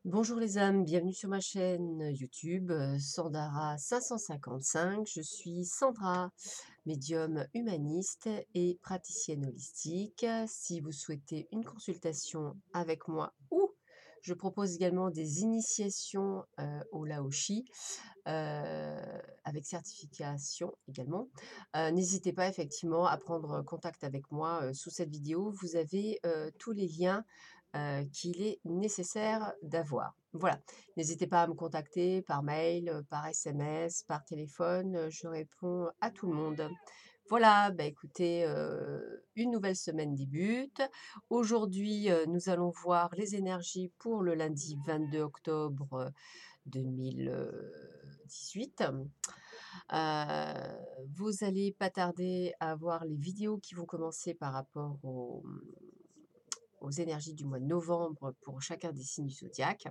Bonjour les âmes, bienvenue sur ma chaîne YouTube Sandara 555. Je suis Sandra, médium humaniste et praticienne holistique. Si vous souhaitez une consultation avec moi ou je propose également des initiations au Laoshi avec certification également. N'hésitez pas effectivement à prendre contact avec moi sous cette vidéo. Vous avez tous les liens qu'il est nécessaire d'avoir. Voilà, n'hésitez pas à me contacter par mail, par SMS, par téléphone, je réponds à tout le monde. Voilà, bah écoutez, une nouvelle semaine débute. Aujourd'hui, nous allons voir les énergies pour le lundi 22 octobre 2018. Vous allez pas tarder à voir les vidéos qui vont commencer par rapport aux énergies du mois de novembre pour chacun des signes du zodiaque.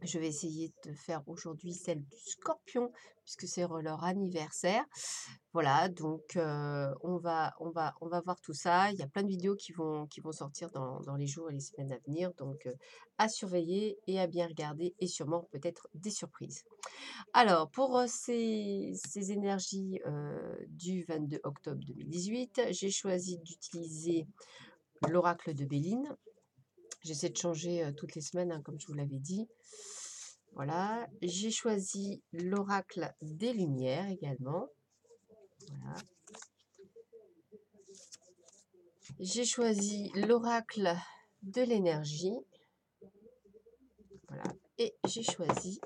Je vais essayer de faire aujourd'hui celle du Scorpion, puisque c'est leur anniversaire. Voilà, donc on va voir tout ça. Il y a plein de vidéos qui vont sortir dans les jours et les semaines à venir, donc à surveiller et à bien regarder et sûrement peut-être des surprises. Alors, pour ces énergies du 22 octobre 2018, j'ai choisi d'utiliser l'oracle de Béline. J'essaie de changer toutes les semaines, hein, comme je vous l'avais dit. Voilà, j'ai choisi l'oracle des Lumières également. Voilà. J'ai choisi l'oracle de l'énergie. Voilà. Et j'ai choisi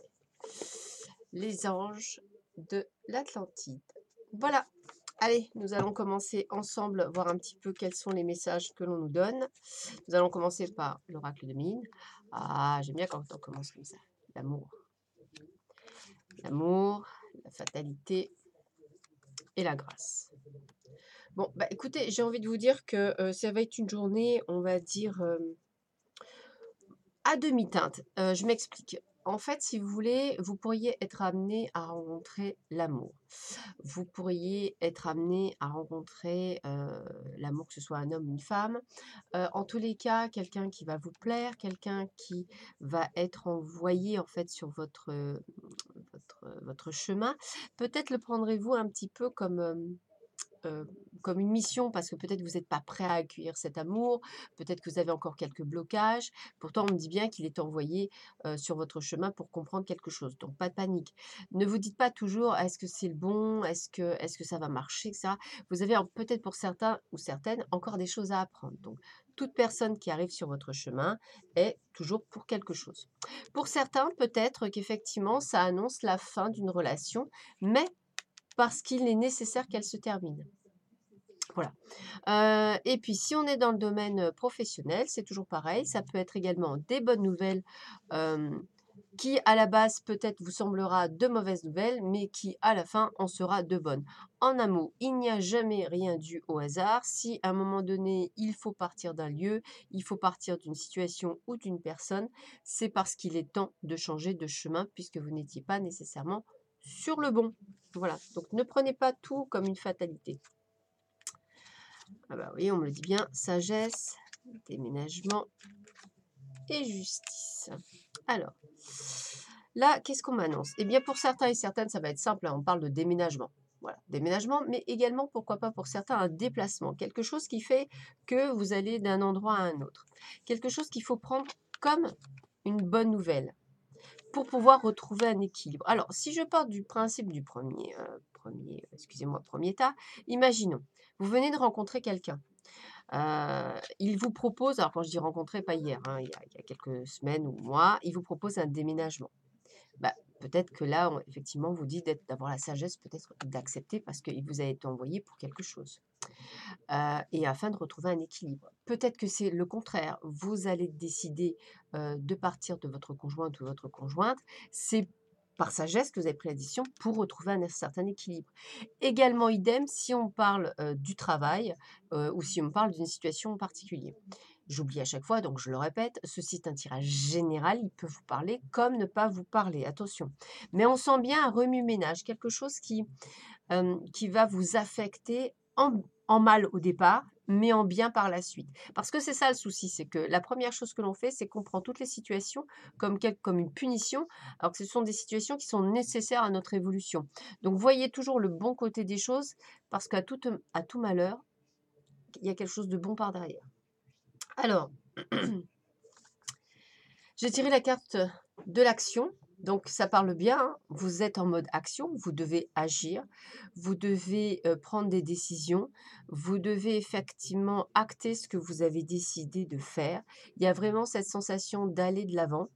les anges de l'Atlantide. Voilà. Allez, nous allons commencer ensemble, voir un petit peu quels sont les messages que l'on nous donne. Nous allons commencer par l'oracle de Mine. Ah, j'aime bien quand on commence comme ça. L'amour. L'amour, la fatalité et la grâce. Bon, bah écoutez, j'ai envie de vous dire que ça va être une journée, on va dire, à demi-teinte. Je m'explique. En fait, si vous voulez, vous pourriez être amené à rencontrer l'amour. Vous pourriez être amené à rencontrer l'amour, que ce soit un homme ou une femme. En tous les cas, quelqu'un qui va vous plaire, quelqu'un qui va être envoyé en fait sur votre chemin. Peut-être le prendrez-vous un petit peu euh, comme une mission, parce que peut-être vous n'êtes pas prêt à accueillir cet amour, peut-être que vous avez encore quelques blocages. Pourtant, on me dit bien qu'il est envoyé sur votre chemin pour comprendre quelque chose. Donc, pas de panique. Ne vous dites pas toujours, est-ce que c'est le bon, est-ce que ça va marcher, etc. Vous avez peut-être pour certains ou certaines encore des choses à apprendre. Donc, toute personne qui arrive sur votre chemin est toujours pour quelque chose. Pour certains, peut-être qu'effectivement, ça annonce la fin d'une relation, mais parce qu'il est nécessaire qu'elle se termine. Voilà. Et puis si on est dans le domaine professionnel, c'est toujours pareil, ça peut être également des bonnes nouvelles, qui à la base peut-être vous semblera de mauvaises nouvelles, mais qui à la fin en sera de bonnes. En un mot, il n'y a jamais rien dû au hasard. Si à un moment donné, il faut partir d'un lieu, il faut partir d'une situation ou d'une personne, c'est parce qu'il est temps de changer de chemin puisque vous n'étiez pas nécessairement sur le bon. Voilà, donc ne prenez pas tout comme une fatalité. Ah bah oui, on me le dit bien, sagesse, déménagement et justice. Alors, là, qu'est-ce qu'on m'annonce? Eh bien, pour certains et certaines, ça va être simple, hein, on parle de déménagement. Voilà, déménagement, mais également, pourquoi pas pour certains, un déplacement. Quelque chose qui fait que vous allez d'un endroit à un autre. Quelque chose qu'il faut prendre comme une bonne nouvelle pour pouvoir retrouver un équilibre. Alors, si je pars du principe du premier tas, imaginons, vous venez de rencontrer quelqu'un. Il vous propose, alors quand je dis rencontrer, pas hier, hein, il y a quelques semaines ou mois, il vous propose un déménagement. Bah, peut-être que là, effectivement, vous dit d'avoir la sagesse peut-être d'accepter parce qu'il vous a été envoyé pour quelque chose. Et afin de retrouver un équilibre. Peut-être que c'est le contraire. Vous allez décider de partir de votre conjointe ou votre conjointe. C'est par sagesse que vous avez pris la décision pour retrouver un certain équilibre. Également idem si on parle du travail ou si on parle d'une situation en particulier. J'oublie à chaque fois, donc je le répète, ceci est un tirage général, il peut vous parler comme ne pas vous parler, attention. Mais on sent bien un remue-ménage, quelque chose qui va vous affecter en mal au départ mais en bien par la suite. Parce que c'est ça le souci, c'est que la première chose que l'on fait, c'est qu'on prend toutes les situations comme une punition, alors que ce sont des situations qui sont nécessaires à notre évolution. Donc voyez toujours le bon côté des choses, parce à tout malheur, il y a quelque chose de bon par derrière. Alors, j'ai tiré la carte de l'action. Donc ça parle bien, hein. Vous êtes en mode action, vous devez agir, vous devez prendre des décisions, vous devez effectivement acter ce que vous avez décidé de faire. Il y a vraiment cette sensation d'aller de l'avant.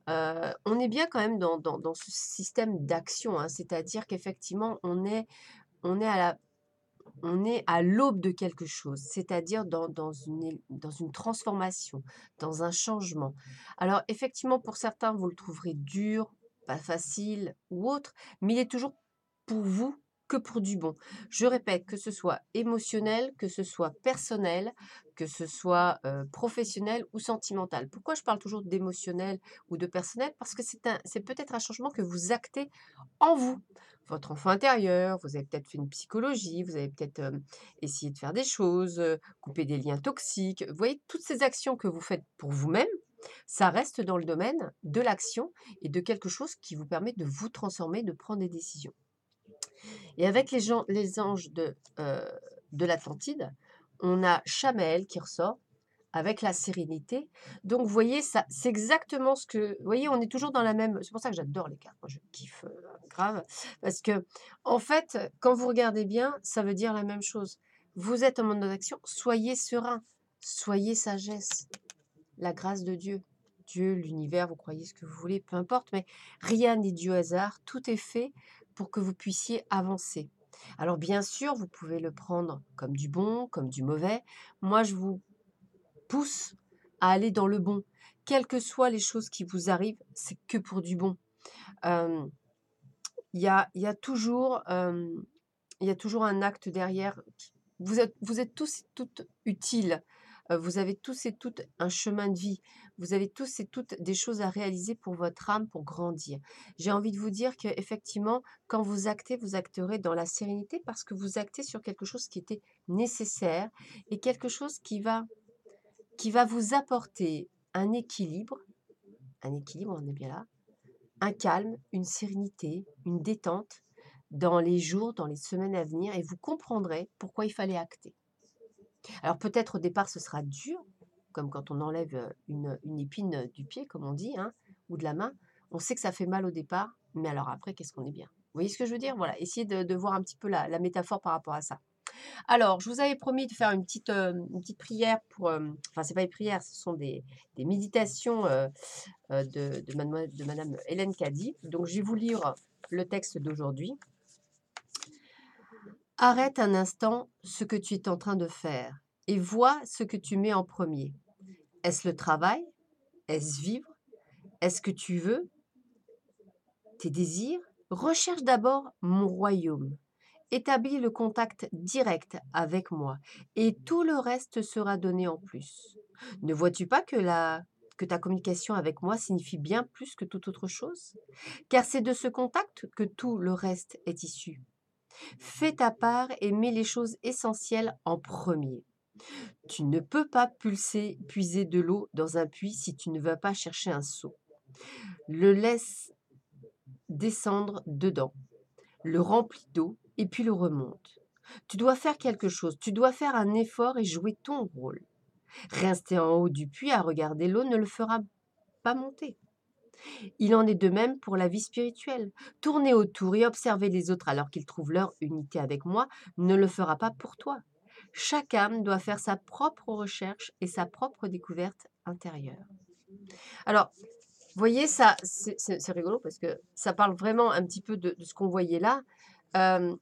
On est bien quand même dans ce système d'action, hein, c'est-à-dire qu'effectivement on est à la on est à l'aube de quelque chose, c'est-à-dire dans une transformation, dans un changement. Alors effectivement, pour certains, vous le trouverez dur, pas facile ou autre, mais il est toujours pour vous que pour du bon. Je répète, que ce soit émotionnel, que ce soit personnel, que ce soit professionnel ou sentimental. Pourquoi je parle toujours d'émotionnel ou de personnel? Parce que c'est peut-être un changement que vous actez en vous. Votre enfant intérieur, vous avez peut-être fait une psychologie, vous avez peut-être essayé de faire des choses, couper des liens toxiques. Vous voyez, toutes ces actions que vous faites pour vous-même, ça reste dans le domaine de l'action et de quelque chose qui vous permet de vous transformer, de prendre des décisions. Et avec les anges de l'Atlantide, on a Chamaël qui ressort avec la sérénité. Donc, vous voyez, ça, c'est exactement ce que. Vous voyez, on est toujours dans la même. C'est pour ça que j'adore les cartes. Moi, je kiffe grave. Parce que, en fait, quand vous regardez bien, ça veut dire la même chose. Vous êtes en mode d'action, soyez serein, soyez sagesse, la grâce de Dieu. Dieu, l'univers, vous croyez ce que vous voulez, peu importe, mais rien n'est dû au hasard. Tout est fait pour que vous puissiez avancer. Alors, bien sûr, vous pouvez le prendre comme du bon, comme du mauvais. Moi, je vous pousse à aller dans le bon. Quelles que soient les choses qui vous arrivent, c'est que pour du bon. Euh, il y a toujours, il y a toujours un acte derrière. Vous êtes tous et toutes utiles. Vous avez tous et toutes un chemin de vie. Vous avez tous et toutes des choses à réaliser pour votre âme, pour grandir. J'ai envie de vous dire qu'effectivement, quand vous acterez dans la sérénité parce que vous actez sur quelque chose qui était nécessaire et quelque chose qui va vous apporter un équilibre, on est bien là, un calme, une sérénité, une détente dans les jours, dans les semaines à venir, et vous comprendrez pourquoi il fallait acter. Alors peut-être au départ ce sera dur, comme quand on enlève une épine du pied, comme on dit, hein, ou de la main. On sait que ça fait mal au départ, mais alors après, qu'est-ce qu'on est bien. Vous voyez ce que je veux dire? Voilà, essayez de voir un petit peu la métaphore par rapport à ça. Alors, je vous avais promis de faire une petite prière pour, enfin, c'est pas une prière, ce sont des méditations de Madame Hélène Caddy. Donc, je vais vous lire le texte d'aujourd'hui. Arrête un instant ce que tu es en train de faire et vois ce que tu mets en premier. Est-ce le travail? Est-ce vivre? Est-ce que tu veux? Tes désirs? Recherche d'abord mon royaume. Établis le contact direct avec moi et tout le reste sera donné en plus. Ne vois-tu pas que ta communication avec moi signifie bien plus que toute autre chose? Car c'est de ce contact que tout le reste est issu. Fais ta part et mets les choses essentielles en premier. Tu ne peux pas puiser de l'eau dans un puits si tu ne vas pas chercher un seau. Le laisse descendre dedans, le remplit d'eau et puis le remonte. Tu dois faire quelque chose, tu dois faire un effort et jouer ton rôle. Rester en haut du puits à regarder l'eau ne le fera pas monter. Il en est de même pour la vie spirituelle. Tourner autour et observer les autres alors qu'ils trouvent leur unité avec moi ne le fera pas pour toi. Chaque âme doit faire sa propre recherche et sa propre découverte intérieure. Alors, vous voyez, ça, c'est rigolo parce que ça parle vraiment un petit peu de ce qu'on voyait là. Euh,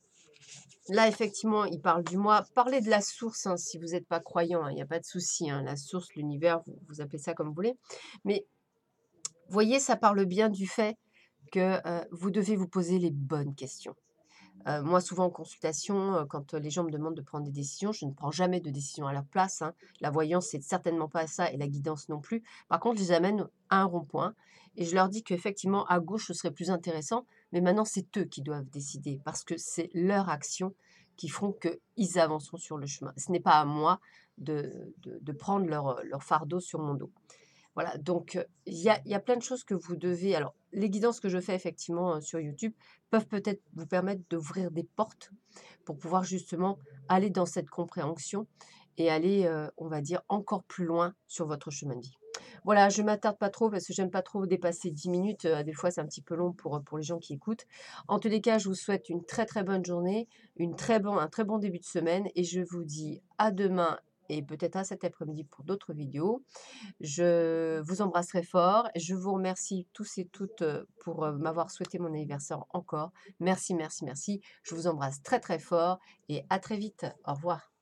Là, effectivement, il parle du moi. Parlez de la source, hein, si vous n'êtes pas croyant, il n'y a pas de souci, hein. La source, l'univers, vous appelez ça comme vous voulez. Mais voyez, ça parle bien du fait que vous devez vous poser les bonnes questions. Moi, souvent en consultation, quand les gens me demandent de prendre des décisions, je ne prends jamais de décision à leur place, hein. La voyance, c'est certainement pas ça et la guidance non plus. Par contre, je les amène à un rond-point et je leur dis qu'effectivement, à gauche, ce serait plus intéressant, mais maintenant, c'est eux qui doivent décider parce que c'est leur action qui feront qu'ils avanceront sur le chemin. Ce n'est pas à moi de prendre leur fardeau sur mon dos. Voilà, donc il y a plein de choses que vous devez alors les guidances que je fais effectivement, sur YouTube peuvent peut-être vous permettre d'ouvrir des portes pour pouvoir justement aller dans cette compréhension et aller, on va dire encore plus loin sur votre chemin de vie. Voilà, je m'attarde pas trop parce que j'aime pas trop dépasser 10 minutes, des fois c'est un petit peu long pour les gens qui écoutent. En tous les cas, je vous souhaite une très, très bonne journée, un très bon début de semaine et je vous dis à demain et peut-être à cet après-midi pour d'autres vidéos. Je vous embrasserai fort. Je vous remercie tous et toutes, pour, m'avoir souhaité mon anniversaire encore. Merci, merci, merci. Je vous embrasse très, très fort et à très vite. Au revoir.